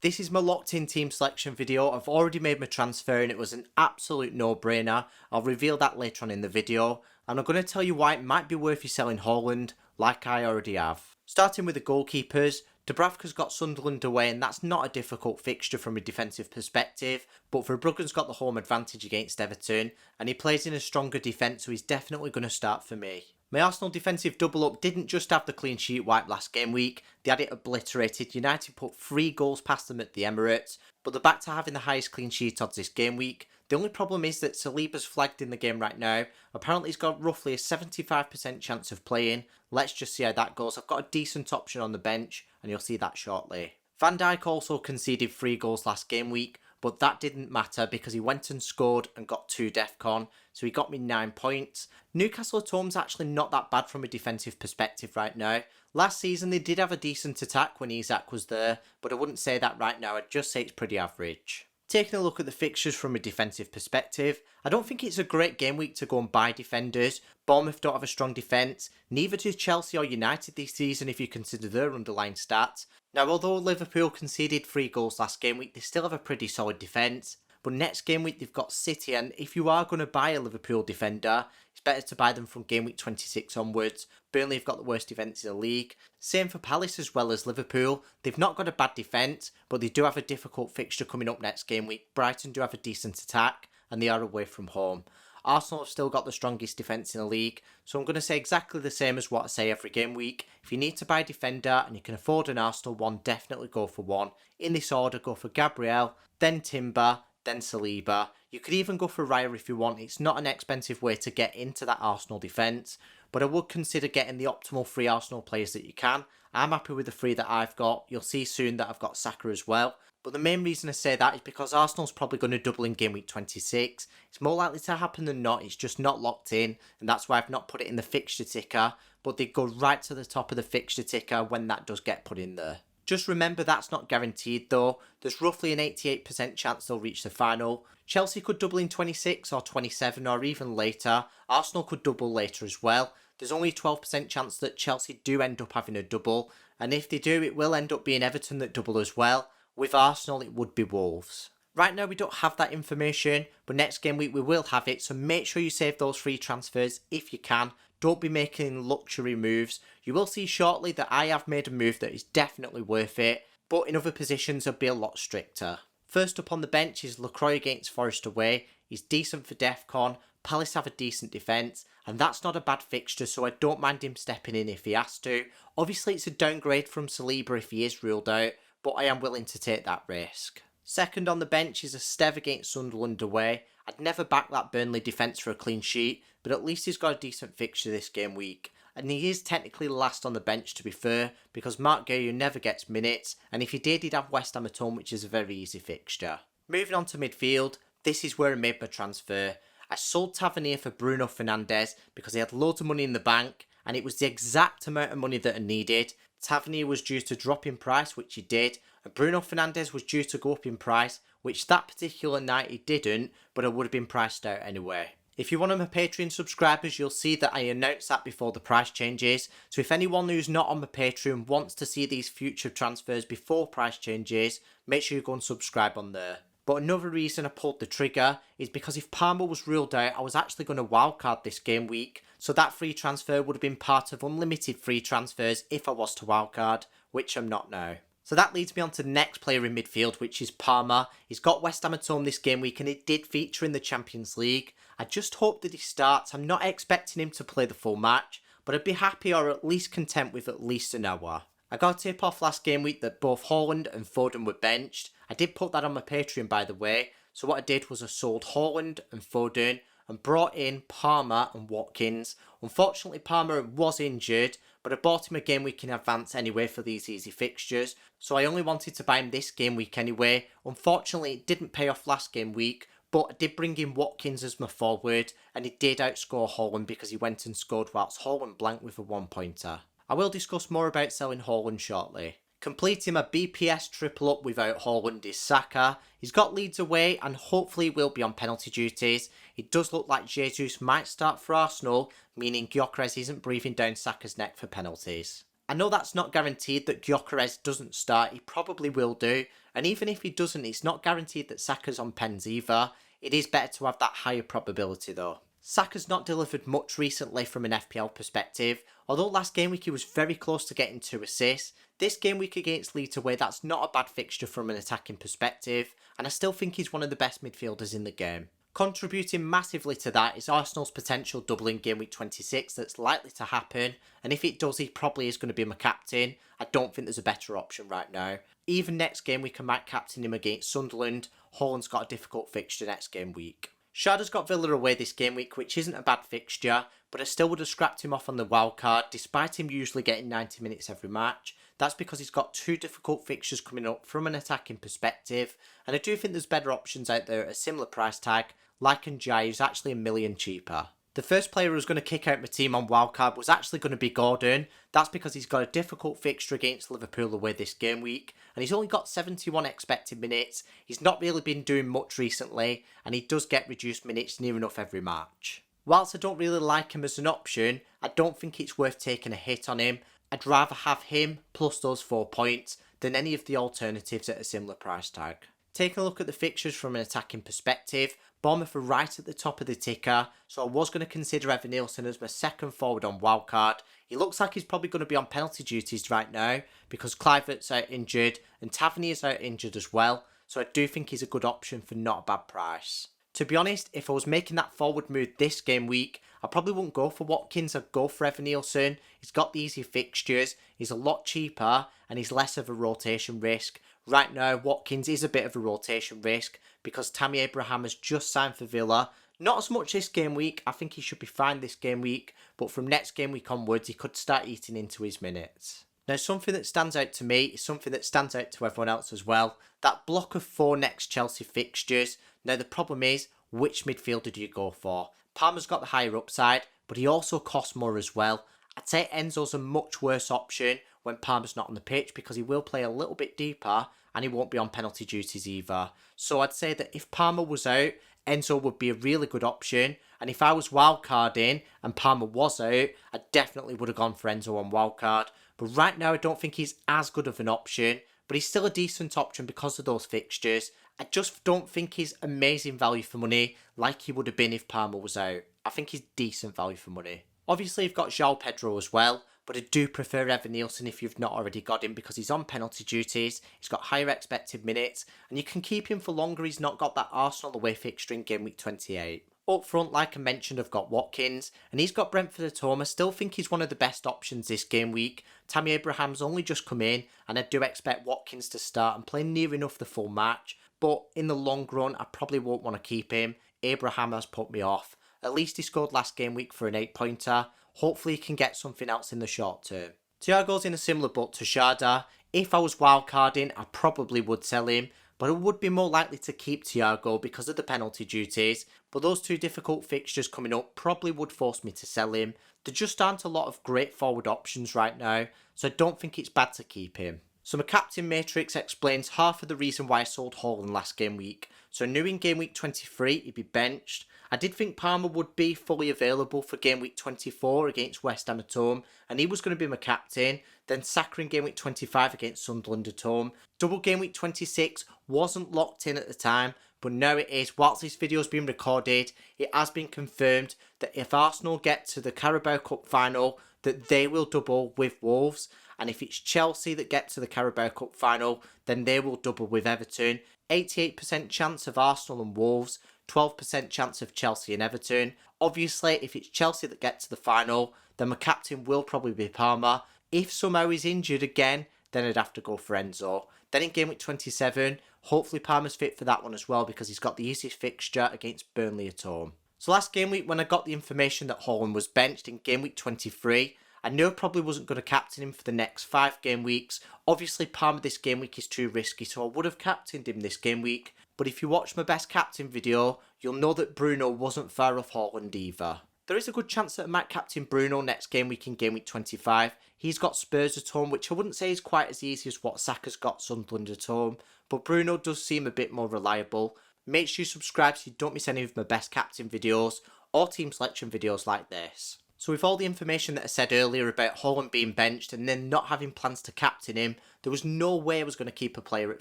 This is my locked in team selection video. I've already made my transfer and it was an absolute no-brainer. I'll reveal that later on in the video. And I'm going to tell you why it might be worth you selling Haaland, like I already have. Starting with the goalkeepers, Dubravka's got Sunderland away and that's not a difficult fixture from a defensive perspective, but Verbruggen's got the home advantage against Everton and he plays in a stronger defence, so he's definitely going to start for me. My Arsenal defensive double up didn't just have the clean sheet wipe last game week, they had it obliterated. United put 3 goals past them at the Emirates, but they're back to having the highest clean sheet odds this game week. The only problem is that Saliba's flagged in the game right now. Apparently he's got roughly a 75% chance of playing. Let's just see how that goes. I've got a decent option on the bench and you'll see that shortly. Van Dijk also conceded 3 goals last game week, but that didn't matter because he went and scored and got 2 DEFCON, so he got me 9 points. Newcastle at home's actually not that bad from a defensive perspective right now. Last season they did have a decent attack when Isak was there, but I wouldn't say that right now, I'd just say it's pretty average. Taking a look at the fixtures from a defensive perspective, I don't think it's a great game week to go and buy defenders. Bournemouth don't have a strong defence, neither do Chelsea or United this season if you consider their underlying stats. Now, although Liverpool conceded 3 goals last game week, they still have a pretty solid defence. But next game week they've got City, and if you are going to buy a Liverpool defender, it's better to buy them from game week 26 onwards. Burnley have got the worst defence in the league. Same for Palace as well as Liverpool. They've not got a bad defence, but they do have a difficult fixture coming up next game week. Brighton do have a decent attack, and they are away from home. Arsenal have still got the strongest defence in the league, so I'm going to say exactly the same as what I say every game week. If you need to buy a defender and you can afford an Arsenal one, definitely go for one. In this order, go for Gabriel, then Timber, then Saliba. You could even go for Raya if you want. It's not an expensive way to get into that Arsenal defence, but I would consider getting the optimal 3 Arsenal players that you can. I'm happy with the 3 that I've got. You'll see soon that I've got Saka as well. But the main reason I say that is because Arsenal's probably going to double in game week 26. It's more likely to happen than not. It's just not locked in, and that's why I've not put it in the fixture ticker. But they go right to the top of the fixture ticker when that does get put in there. Just remember that's not guaranteed though. There's roughly an 88% chance they'll reach the final. Chelsea could double in 26 or 27 or even later. Arsenal could double later as well. There's only a 12% chance that Chelsea do end up having a double. And if they do, it will end up being Everton that double as well. With Arsenal, it would be Wolves. Right now, we don't have that information, but next game week we will have it, so make sure you save those free transfers if you can. Don't be making luxury moves. You will see shortly that I have made a move that is definitely worth it, but in other positions it'll be a lot stricter. First up on the bench is Lacroix against Forest away. He's decent for DEFCON. Palace have a decent defence, and that's not a bad fixture, so I don't mind him stepping in if he has to. Obviously, it's a downgrade from Saliba if he is ruled out, but I am willing to take that risk. Second on the bench is a Stev against Sunderland away. I'd never back that Burnley defence for a clean sheet, but at least he's got a decent fixture this game week. And he is technically last on the bench to be fair, because Mark Guehi never gets minutes, and if he did, he'd have West Ham at home, which is a very easy fixture. Moving on to midfield, this is where I made my transfer. I sold Tavernier for Bruno Fernandes because he had loads of money in the bank, and it was the exact amount of money that I needed. Tavernier was due to drop in price, which he did, and Bruno Fernandes was due to go up in price, which that particular night he didn't, but I would have been priced out anyway. If you're one of my Patreon subscribers, you'll see that I announced that before the price changes, so if anyone who's not on my Patreon wants to see these future transfers before price changes, make sure you go and subscribe on there. But another reason I pulled the trigger is because if Palmer was ruled out, I was actually going to wildcard this game week, so that free transfer would have been part of unlimited free transfers if I was to wildcard, which I'm not now. So that leads me on to the next player in midfield, which is Palmer. He's got West Ham at home this game week and it did feature in the Champions League. I just hope that he starts. I'm not expecting him to play the full match, but I'd be happy or at least content with at least an hour. I got a tip off last game week that both Haaland and Foden were benched. I did put that on my Patreon by the way, so what I did was I sold Haaland and Foden and brought in Palmer and Watkins. Unfortunately Palmer was injured, but I bought him a game week in advance anyway for these easy fixtures, so I only wanted to buy him this game week anyway. Unfortunately it didn't pay off last game week, but I did bring in Watkins as my forward, and he did outscore Haaland because he went and scored whilst Haaland blanked with a 1-pointer. I will discuss more about selling Haaland shortly. Completing my BPS triple up without Haaland is Saka. He's got Leeds away and hopefully will be on penalty duties. It does look like Jesus might start for Arsenal, meaning Gyökeres isn't breathing down Saka's neck for penalties. I know that's not guaranteed that Gyökeres doesn't start, he probably will do, and even if he doesn't, it's not guaranteed that Saka's on pens either. It is better to have that higher probability though. Saka's not delivered much recently from an FPL perspective, although last game week he was very close to getting 2 assists. This game week against Leeds away, that's not a bad fixture from an attacking perspective, and I still think he's one of the best midfielders in the game. Contributing massively to that is Arsenal's potential double in game week 26 that's likely to happen, and if it does, he probably is going to be my captain. I don't think there's a better option right now. Even next game week I might captain him against Sunderland. Haaland's got a difficult fixture next game week. Shada's got Villa away this game week, which isn't a bad fixture, but I still would have scrapped him off on the wild card, despite him usually getting 90 minutes every match. That's because he's got 2 difficult fixtures coming up from an attacking perspective, and I do think there's better options out there at a similar price tag, like Njai, who's actually $1 million cheaper. The first player who was going to kick out my team on wildcard was actually going to be Gordon. That's because he's got a difficult fixture against Liverpool away this game week, and he's only got 71 expected minutes. He's not really been doing much recently, and he does get reduced minutes near enough every match. Whilst I don't really like him as an option, I don't think it's worth taking a hit on him. I'd rather have him plus those 4 points than any of the alternatives at a similar price tag. Taking a look at the fixtures from an attacking perspective, Bournemouth are right at the top of the ticker, so I was going to consider Evan Nielsen as my second forward on wildcard. He looks like he's probably going to be on penalty duties right now because Kluivert's out injured and Tavernier's out injured as well, so I do think he's a good option for not a bad price. To be honest, if I was making that forward move this game week, I probably wouldn't go for Watkins, I'd go for Evan Nielsen. He's got the easy fixtures, he's a lot cheaper, and he's less of a rotation risk. Right now, Watkins is a bit of a rotation risk because Tammy Abraham has just signed for Villa. Not as much this game week, I think he should be fine this game week, but from next game week onwards, he could start eating into his minutes. Now, something that stands out to me is something that stands out to everyone else as well. That block of 4 next Chelsea fixtures. Now, the problem is, which midfielder do you go for? Palmer's got the higher upside, but he also costs more as well. I'd say Enzo's a much worse option when Palmer's not on the pitch because he will play a little bit deeper and he won't be on penalty duties either. So I'd say that if Palmer was out, Enzo would be a really good option. And if I was wildcarding and Palmer was out, I definitely would have gone for Enzo on wildcard. But right now I don't think he's as good of an option, but he's still a decent option because of those fixtures. I just don't think he's amazing value for money like he would have been if Palmer was out. I think he's decent value for money. Obviously you've got João Pedro as well, but I do prefer Evan Nielsen if you've not already got him because he's on penalty duties, he's got higher expected minutes, and you can keep him for longer. He's not got that Arsenal away fixture in game week 28. Up front, like I mentioned, I've got Watkins, and he's got Brentford at home. I still think he's one of the best options this game week. Tammy Abraham's only just come in, and I do expect Watkins to start and play near enough the full match, but in the long run, I probably won't want to keep him. Abraham has put me off. At least he scored last game week for an 8-pointer. Hopefully he can get something else in the short term. Thiago's in a similar boat to Shada. If I was wildcarding, I probably would sell him, but I would be more likely to keep Thiago because of the penalty duties. But those 2 difficult fixtures coming up probably would force me to sell him. There just aren't a lot of great forward options right now, so I don't think it's bad to keep him. So my captain matrix explains half of the reason why I sold Haaland last game week. So I knew in game week 23 he'd be benched. I did think Palmer would be fully available for game week 24 against West Ham at home, and he was going to be my captain. Then Saka in game week 25 against Sunderland at home. Double game week 26 wasn't locked in at the time, but now it is. Whilst this video has been recorded, it has been confirmed that if Arsenal get to the Carabao Cup final, that they will double with Wolves. And if it's Chelsea that get to the Carabao Cup final, then they will double with Everton. 88% chance of Arsenal and Wolves, 12% chance of Chelsea and Everton. Obviously, if it's Chelsea that get to the final, then my captain will probably be Palmer. If somehow he's injured again, then I'd have to go for Enzo. Then in game week 27, hopefully Palmer's fit for that one as well because he's got the easiest fixture against Burnley at home. So last game week when I got the information that Haaland was benched in game week 23, I knew I probably wasn't going to captain him for the next 5 game weeks. Obviously Palmer this game week is too risky, so I would have captained him this game week. But if you watch my best captain video, you'll know that Bruno wasn't far off Haaland either. There is a good chance that I might captain Bruno next game week in game week 25. He's got Spurs at home, which I wouldn't say is quite as easy as what Saka's got Sunderland at home. But Bruno does seem a bit more reliable. Make sure you subscribe so you don't miss any of my best captain videos or team selection videos like this. So with all the information that I said earlier about Haaland being benched and then not having plans to captain him, there was no way I was going to keep a player at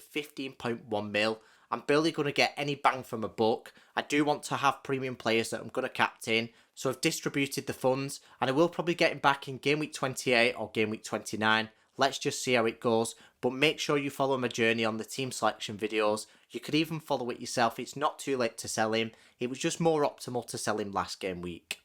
15.1 mil. I'm barely going to get any bang from a buck. I do want to have premium players that I'm going to captain, so I've distributed the funds and I will probably get him back in game week 28 or game week 29. Let's just see how it goes, but make sure you follow my journey on the team selection videos. You could even follow it yourself. It's not too late to sell him. It was just more optimal to sell him last game week.